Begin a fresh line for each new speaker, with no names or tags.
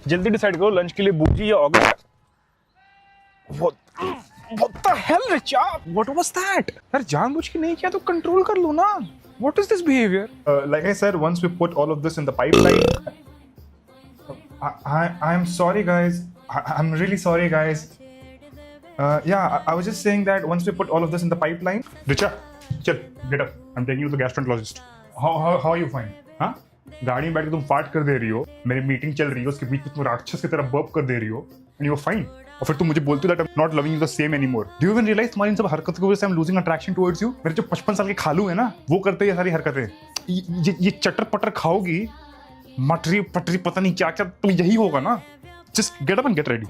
जल्दी डिसाइड करो लंच के लिए बूजी या August. What the hell, Richa? What was that? यार जानबूझ के नहीं किया तो कंट्रोल कर लो ना। What is this behavior?
Like I said, once we put all of this in the pipeline, I'm sorry, guys. I'm really sorry, guys. Yeah, I was just saying that once we put all of this in the pipeline. Richa, chal, get up. I'm taking you to the gastroenterologist. How are you fine? हाँ? गाड़ी में बैठ के तुम फाट कर दे रही हो, मेरी मीटिंग चल रही है, उसके बीच में तुम राक्षस की तरह बर्प कर दे रही हो, and you're fine. और फिर तुम मुझे बोलती हो that I'm not loving you the same anymore. Do you even realize तुम्हारी इन सब हरकतों की वजह से I'm losing attraction towards you? मेरे जो 55 साल के खालू है ना, वो करते हैं ये सारी हरकतें। ये चटर पटर खाओगी, मटरी पटरी पता नहीं क्या क्या, तो यही होगा ना। Just get up and get ready.